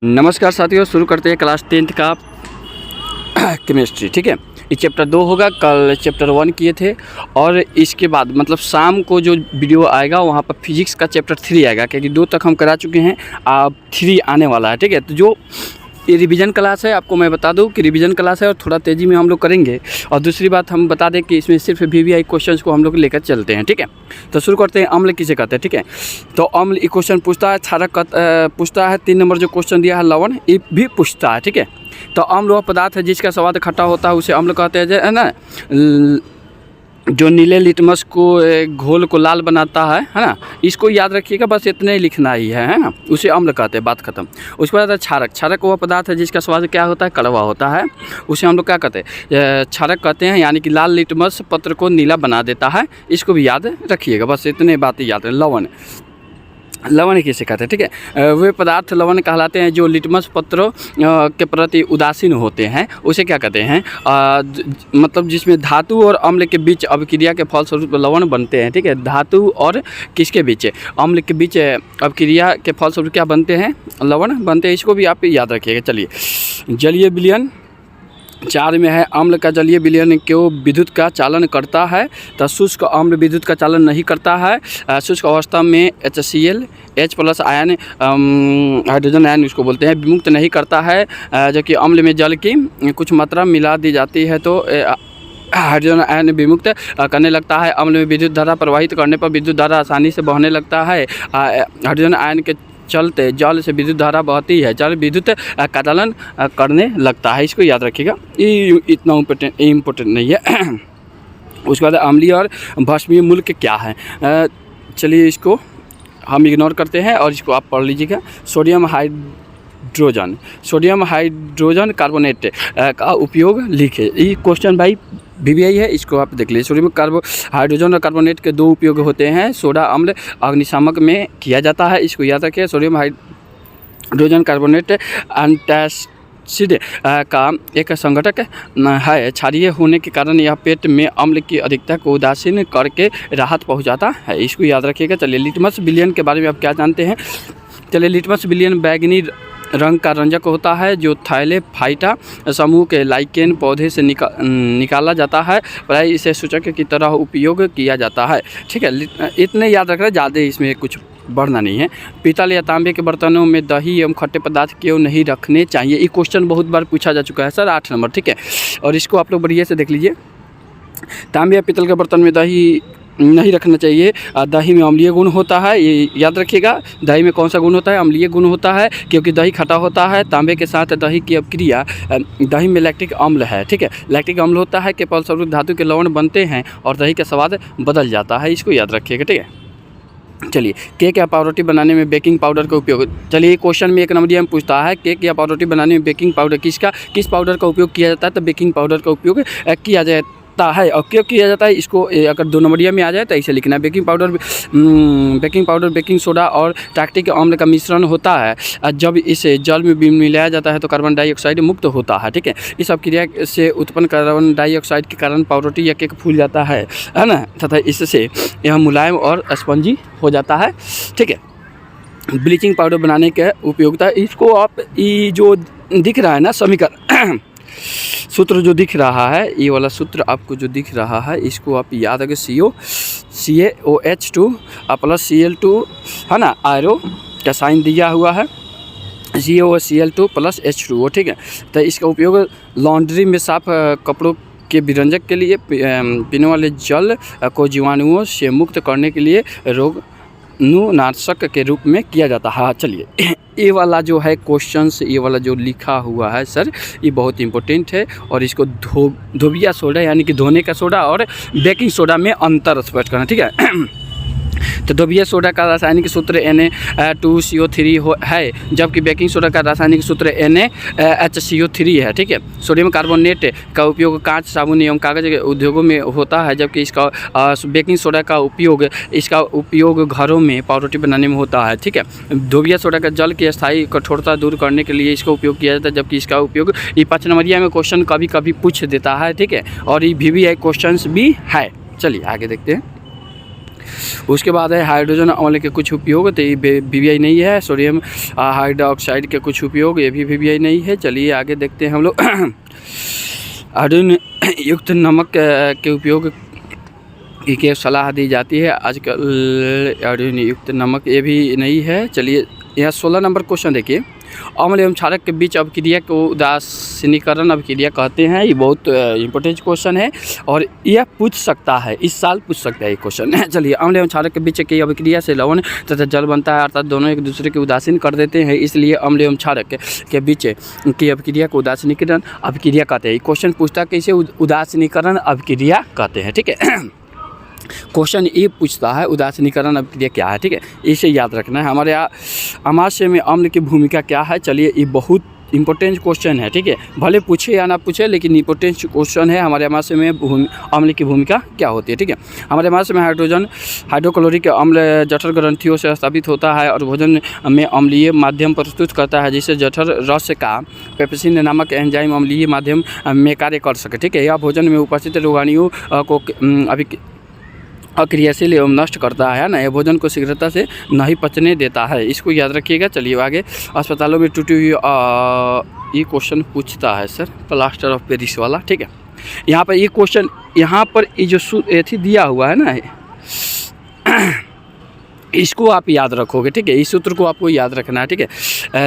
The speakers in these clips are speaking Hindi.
नमस्कार साथियों, शुरू करते हैं क्लास 10th का केमिस्ट्री। ठीक है, ये चैप्टर 2 होगा। कल चैप्टर 1 किए थे और इसके बाद मतलब शाम को जो वीडियो आएगा वहाँ पर फिजिक्स का चैप्टर 3 आएगा, क्योंकि 2 तक हम करा चुके हैं, अब 3 आने वाला है। ठीक है, तो जो ये रिवीजन क्लास है, आपको मैं बता दूं कि रिवीजन क्लास है और थोड़ा तेज़ी में हम लोग करेंगे। और दूसरी बात हम बता दें कि इसमें सिर्फ VVI क्वेश्चंस को हम लोग लेकर चलते हैं। ठीक है, तो शुरू करते हैं। अम्ल किसे कहते हैं? ठीक है, तो अम्ल ये क्वेश्चन पूछता है, क्षारक पूछता है, 3 नंबर जो क्वेश्चन दिया है लवण, ये भी पूछता है। ठीक है, तो अम्ल वह पदार्थ है जिसका स्वाद खट्टा होता है, उसे अम्ल कहते हैं। है ना, जो नीले लिटमस को घोल को लाल बनाता है ना, इसको याद रखिएगा, बस इतने ही लिखना ही है ना, उसे अम्ल कहते हैं। बात खत्म। उसके बाद क्षारक। क्षारक वह पदार्थ है जिसका स्वाद क्या होता है? कड़वा होता है, उसे हम लोग क्या कहते हैं? क्षारक कहते हैं, यानी कि लाल लिटमस पत्र को नीला बना देता है, इसको भी याद रखिएगा, बस इतने बातें याद है। लवण। लवण किसे कहते हैं? ठीक है, वे पदार्थ लवण कहलाते हैं जो लिटमस पत्रों के प्रति उदासीन होते हैं, उसे क्या कहते हैं? मतलब जिसमें धातु और अम्ल के बीच अभिक्रिया के फलस्वरूप लवण बनते हैं। ठीक है, धातु और किसके बीच? अम्ल के बीच अभिक्रिया के फलस्वरूप क्या बनते हैं? लवण बनते हैं, इसको भी आप याद रखिएगा। चलिए, जलीय विलयन 4 में है, अम्ल का जलीय विलयन क्यों विद्युत का चालन करता है? तो शुष्क अम्ल विद्युत का चालन नहीं करता है। शुष्क अवस्था में HCl H+ ion, hydrogen ion उसको बोलते हैं, विमुक्त नहीं करता है। जबकि अम्ल में जल की कुछ मात्रा मिला दी जाती है तो हाइड्रोजन आयन विमुक्त करने लगता है। अम्ल में विद्युत धारा प्रवाहित करने पर विद्युत धारा आसानी से बहने लगता है। हाइड्रोजन आयन के चलते जल से विद्युत धारा बहती है, जल विद्युत का चालन करने लगता है, इसको याद रखिएगा, ये इतना इम्पोर्टेंट नहीं है। उसके बाद अम्लीय और भस्मीय मूल्य क्या है? चलिए इसको हम इग्नोर करते हैं और इसको आप पढ़ लीजिएगा। सोडियम हाइड्रोजन कार्बोनेट का उपयोग लिखे। ये क्वेश्चन भाई VVI है, इसको आप देख लीजिए। सोडियम हाइड्रोजन और कार्बोनेट के 2 उपयोग होते हैं। सोडा अम्ल अग्निशामक में किया जाता है, इसको याद रखिए। सोडियम हाइड्रोजन कार्बोनेट एंटासिड का एक संघटक है। क्षारीय होने के कारण यह पेट में अम्ल की अधिकता को उदासीन करके राहत पहुंचाता है, इसको याद रखिएगा। चलिए, लिटमस विलयन के बारे में आप क्या जानते हैं? चलिए, लिटमस विलयन बैगनी रंग का रंजक होता है जो थाइलेफाइटा समूह के लाइकेन पौधे से निकाला जाता है। प्राय इसे सूचक की तरह उपयोग किया जाता है। ठीक है, इतने याद रखना, ज़्यादा इसमें कुछ बढ़ना नहीं है। पीतल या तांबे के बर्तनों में दही एवं खट्टे पदार्थ क्यों नहीं रखने चाहिए? ये क्वेश्चन बहुत बार पूछा जा चुका है सर, 8 नंबर। ठीक है, और इसको आप लोग बढ़िया से देख लीजिए। तांबे या पीतल के बर्तन में दही नहीं रखना चाहिए। दही में अम्लीय गुण होता है, ये याद रखिएगा। दही में कौन सा गुण होता है? अम्लीय गुण होता है, क्योंकि दही खट्टा होता है। तांबे के साथ दही की अपक्रिया, दही में लैक्टिक अम्ल है। ठीक है, लैक्टिक अम्ल होता है के फलस्वरूप धातु के लवण बनते हैं और दही का स्वाद बदल जाता है, इसको याद रखिएगा। ठीक है, चलिए, केक या पावरोटी बनाने में बेकिंग पाउडर का उपयोग। चलिए, क्वेश्चन में 1 नंबर में पूछता है, केक या पावरोटी बनाने में बेकिंग पाउडर किस पाउडर का उपयोग किया जाता है? तो बेकिंग पाउडर का उपयोग किया जाता है। और क्यों किया जाता है, इसको अगर 2 नंबरिया में आ जाए तो ऐसे लिखना है। बेकिंग पाउडर बेकिंग सोडा और लैक्टिक अम्ल का मिश्रण होता है। जब इसे जल में मिलाया जाता है तो कार्बन डाइऑक्साइड मुक्त होता है। ठीक है, इस अभिक्रिया से उत्पन्न कार्बन डाइऑक्साइड के कारण पाउरोटी या केक फूल जाता है ना, तथा इससे यह मुलायम और स्पंजी हो जाता है। ठीक है, ब्लीचिंग पाउडर बनाने के उपयोगिता, इसको आप ये जो दिख रहा है ना समीकरण सूत्र जो दिख रहा है, ये वाला सूत्र आपको जो दिख रहा है, इसको आप याद रखें। CaOH2 प्लस Cl2 है ना, आयरो का साइन दिया हुआ है, CaOCl2 प्लस H2O। ठीक है, तो इसका उपयोग लॉन्ड्री में साफ कपड़ों के विरंजक के लिए, पीने वाले जल को जीवाणुओं से मुक्त करने के लिए, रोगनुनाशक के रूप में किया जाता है। चलिए, ये वाला जो है क्वेश्चंस, ये वाला जो लिखा हुआ है सर, ये बहुत इंपॉर्टेंट है। और इसको धोबिया सोडा यानी कि धोने का सोडा और बेकिंग सोडा में अंतर स्पष्ट करना। ठीक है, तो धोबिया सोडा का रासायनिक सूत्र Na2CO3 है, जबकि बेकिंग सोडा का रासायनिक सूत्र NaHCO3 है। ठीक है, सोडियम कार्बोनेट का उपयोग कांच, साबुन एवं कागज के उद्योगों में होता है, जबकि इसका बेकिंग सोडा का उपयोग घरों में पावरोटी बनाने में होता है। ठीक है, धोबिया सोडा का जल की स्थायी कठोरता दूर करने के लिए इसका उपयोग किया जाता है, जबकि इसका उपयोग ये 5 नंबरिया में क्वेश्चन कभी कभी पूछ देता है। ठीक है, और ये VVI क्वेश्चन भी है। चलिए आगे देखते हैं। उसके बाद है हाइड्रोजन अम्ल के कुछ उपयोग, तो ये VBI नहीं है। सोडियम हाइड्रोक्साइड के कुछ उपयोग, ये भी VBI नहीं है। चलिए आगे देखते हैं हम लोग। आयोडीन युक्त नमक के उपयोग की सलाह दी जाती है आजकल। आयोडीन युक्त नमक, ये भी नहीं है। चलिए यहाँ 16 नंबर क्वेश्चन देखिए। अम्ल एवं क्षारक के बीच अभिक्रिया को उदासीनीकरण अभिक्रिया कहते हैं। ये बहुत इंपॉर्टेंट क्वेश्चन है और यह पूछ सकता है, इस साल पूछ सकता है ये क्वेश्चन। चलिए, अम्ल एवं क्षारक के बीच की अभिक्रिया से लवण तथा जल बनता है, अर्थात दोनों एक दूसरे के उदासीन कर देते हैं, इसलिए अम्ल एवं क्षारक के बीच की अभिक्रिया को उदासीनीकरण अभिक्रिया कहते हैं। ये क्वेश्चन पूछता है कि इसे उदासीनीकरण अभिक्रिया कहते हैं। ठीक है, क्वेश्चन ये पूछता है उदासीनीकरण अभिक्रिया क्या है। ठीक है, इसे याद रखना है। हमारे यहाँ अमाशय में अम्ल की भूमिका क्या है। चलिए, ये बहुत इंपॉर्टेंट क्वेश्चन है। ठीक है, भले पूछे या ना पूछे, लेकिन इंपॉर्टेंट क्वेश्चन है। हमारे अमाशय में अम्ल की भूमिका क्या होती है। ठीक है, हमारे अमाशय में हाइड्रोक्लोरिक अम्ल जठर ग्रंथियों से स्थापित होता है और भोजन में अम्लीय माध्यम प्रस्तुत करता है, जिससे जठर रस का पेप्सिन नामक एंजाइम अम्लीय माध्यम में कार्य कर सके। ठीक है, यह भोजन में उपस्थित रोगाणुओं को अक्रियाशील एवं नष्ट करता है ना। यह भोजन को शीघ्रता से नहीं पचने देता है, इसको याद रखिएगा। चलिए आगे, अस्पतालों में टूटी हुई ये क्वेश्चन पूछता है सर, प्लास्टर ऑफ पेरिस वाला। ठीक है, यहाँ पर ये क्वेश्चन, यहाँ पर ये जो एथी दिया हुआ है ना, इसको आप याद रखोगे। ठीक है, इस सूत्र को आपको याद रखना है। ठीक है,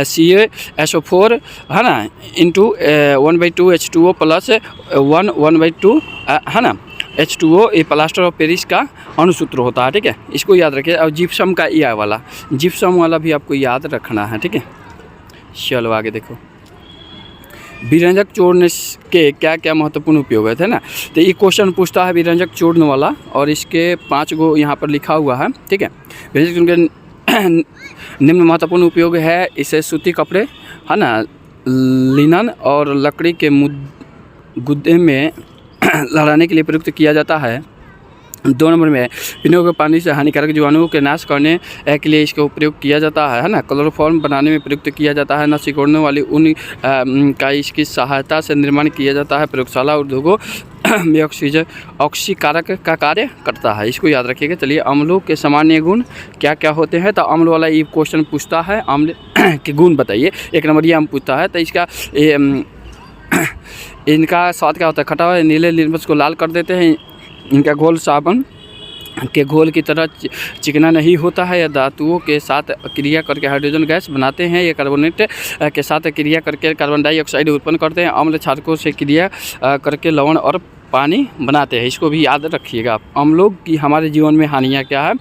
CaSO4 है ना इंटू 1/2 H2O प्लस 1/2 है ना H2O, ये प्लास्टर ऑफ पेरिस का अणुसूत्र होता है। ठीक है, इसको याद रखिए। और जिप्सम का ये वाला, जिप्सम वाला भी आपको याद रखना है। ठीक है, चलो आगे देखो। विरंजक चूर्ण के क्या क्या महत्वपूर्ण उपयोग है ना। तो ये क्वेश्चन पूछता है विरंजक चूर्ण वाला, और इसके 5 गो यहाँ पर लिखा हुआ है। ठीक है, विरंजक चूर्ण के निम्न महत्वपूर्ण उपयोग है। इसे सूती कपड़े है ना, लिनन और लकड़ी के गुद्दे में लहराने के लिए प्रयुक्त किया जाता है। 2 नंबर में पीने के पानी से हानिकारक जीवाणुओं के नाश करने के लिए इसका प्रयोग किया जाता है ना। क्लोरोफॉर्म बनाने में प्रयुक्त किया जाता है। न सिकुड़ने वाली ऊन का इसकी सहायता से निर्माण किया जाता है। प्रयोगशाला उद्योगों में ऑक्सीकारक का कार्य करता है, इसको याद रखिएगा। चलिए, अम्लों के सामान्य गुण क्या क्या होते हैं, तो अम्ल वाला ये क्वेश्चन पूछता है। अम्ल के गुण बताइए, 1 नंबर ये हम पूछता है। तो इसका इनका स्वाद क्या होता है, खटा हुआ। नीले लिटमस को लाल कर देते हैं। इनका घोल साबुन के घोल की तरह चिकना नहीं होता है। यह धातुओं के साथ क्रिया करके हाइड्रोजन गैस बनाते हैं। ये कार्बोनेट के साथ क्रिया करके कार्बन डाइऑक्साइड उत्पन्न करते हैं। अम्ल क्षारकों से क्रिया करके लवण और पानी बनाते हैं, इसको भी याद रखिएगा आप। अम्लों की हमारे जीवन में हानियाँ क्या है,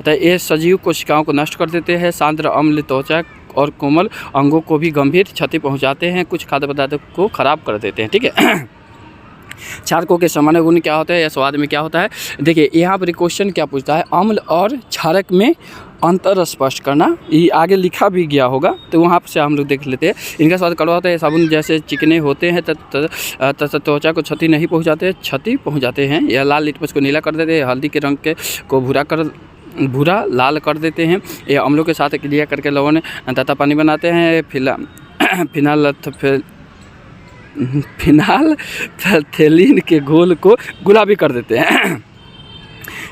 तो ये सजीव कोशिकाओं को नष्ट कर देते हैं। सांद्र अम्ल त्वचा और कोमल अंगों को भी गंभीर क्षति पहुंचाते हैं। कुछ खाद्य पदार्थों को खराब कर देते हैं। ठीक है, क्षारकों के सामान्य गुण क्या होते हैं या स्वाद में क्या होता है। देखिए, यहाँ पर क्वेश्चन क्या पूछता है, अम्ल और क्षारक में अंतर स्पष्ट करना। ये आगे लिखा भी गया होगा, तो वहाँ से हम लोग देख लेते हैं। इनका स्वाद कड़वा होता है। साबुन जैसे चिकने होते हैं तथा त्वचा को क्षति नहीं पहुँचाते, क्षति पहुँचाते हैं। यह लाल लिटमस को नीला कर देते हैं। हल्दी के रंग को भूरा लाल कर देते हैं। ये अम्लों के साथ क्रिया करके लवण तथा पानी बनाते हैं। फिनाल्थेलिन के घोल को गुलाबी कर देते हैं।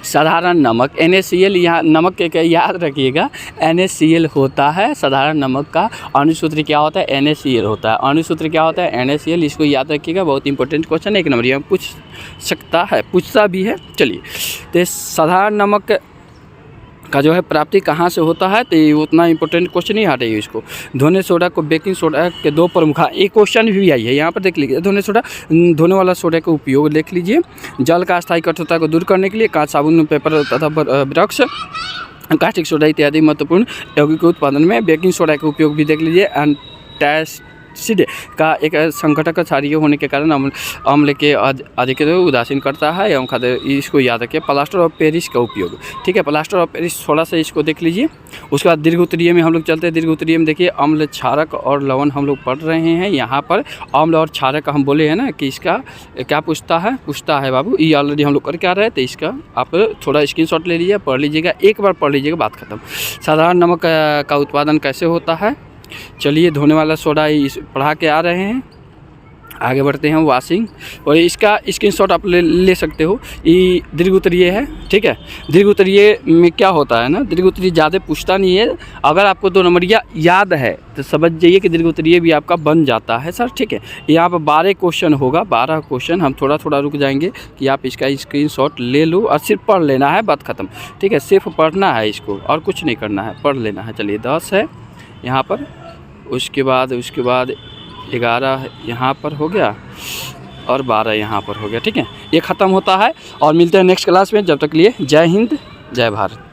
साधारण नमक NaCl, यहाँ नमक के याद रखिएगा, NaCl होता है। साधारण नमक का अणुसूत्र क्या होता है, NaCl होता है। अणुसूत्र क्या होता है, NaCl, इसको याद रखिएगा। बहुत इंपॉर्टेंट क्वेश्चन है, 1 नंबर यहाँ पूछ सकता है, पूछता भी है। चलिए, तो साधारण नमक का जो है प्राप्ति कहाँ से होता है, तो ये उतना इंपॉर्टेंट क्वेश्चन नहीं हटेगी। इसको धोने सोडा को बेकिंग सोडा के 2 प्रमुख, एक क्वेश्चन भी आई है यहाँ पर, देख लीजिए। धोने वाला सोडा का उपयोग देख लीजिए। जल का अस्थायी कठोरता को दूर करने के लिए कांच, साबुन, पेपर तथा ब्रश, कास्टिक सोडा इत्यादि महत्वपूर्ण यौगिक के उत्पादन में बेकिंग सोडा का उपयोग भी देख लीजिए। एंटासिड का एक संघटक क्षारीय होने के कारण अम्ल के अधिक उदासीन करता है एवं खाद्य, इसको याद रखिए। प्लास्टर ऑफ पेरिस का उपयोग, ठीक है, प्लास्टर ऑफ पेरिस थोड़ा सा इसको देख लीजिए। उसके बाद दीर्घ उत्तरीय में हम लोग चलते हैं। दीर्घ उत्तरीय में देखिए, अम्ल, क्षारक और लवण हम लोग पढ़ रहे हैं। यहाँ पर अम्ल और क्षारक हम बोले हैं ना कि इसका क्या पूछता है बाबू, ये ऑलरेडी हम लोग करके आ रहे हैं। तो इसका आप थोड़ा स्क्रीनशॉट ले लीजिए, पढ़ लीजिएगा, एक बार पढ़ लीजिएगा, बात खत्म। साधारण नमक का उत्पादन कैसे होता है, चलिए धोने वाला सोडा पढ़ा के आ रहे हैं। आगे बढ़ते हैं वॉशिंग, और इसका स्क्रीनशॉट आप ले सकते हो। ये दीर्घ उत्तरीय है, ठीक है। दीर्घ उत्तरीय में क्या होता है ना, दीर्घ उत्तरीय ज़्यादा पूछता नहीं है। अगर आपको 2 नंबरिया याद है तो समझ जाइए कि दीर्घ उत्तरीय भी आपका बन जाता है सर, ठीक है। यहाँ पर 12 क्वेश्चन होगा, 12 क्वेश्चन। हम थोड़ा थोड़ा रुक जाएंगे कि आप इसका स्क्रीनशॉट ले लो और सिर्फ पढ़ लेना है, बात ख़त्म, ठीक है। सिर्फ पढ़ना है इसको और कुछ नहीं करना है, पढ़ लेना है। चलिए 10 है यहाँ पर, उसके बाद 11 यहाँ पर हो गया और 12 यहाँ पर हो गया, ठीक है। ये ख़त्म होता है और मिलते हैं नेक्स्ट क्लास में। जब तक के लिए जय हिंद, जय भारत।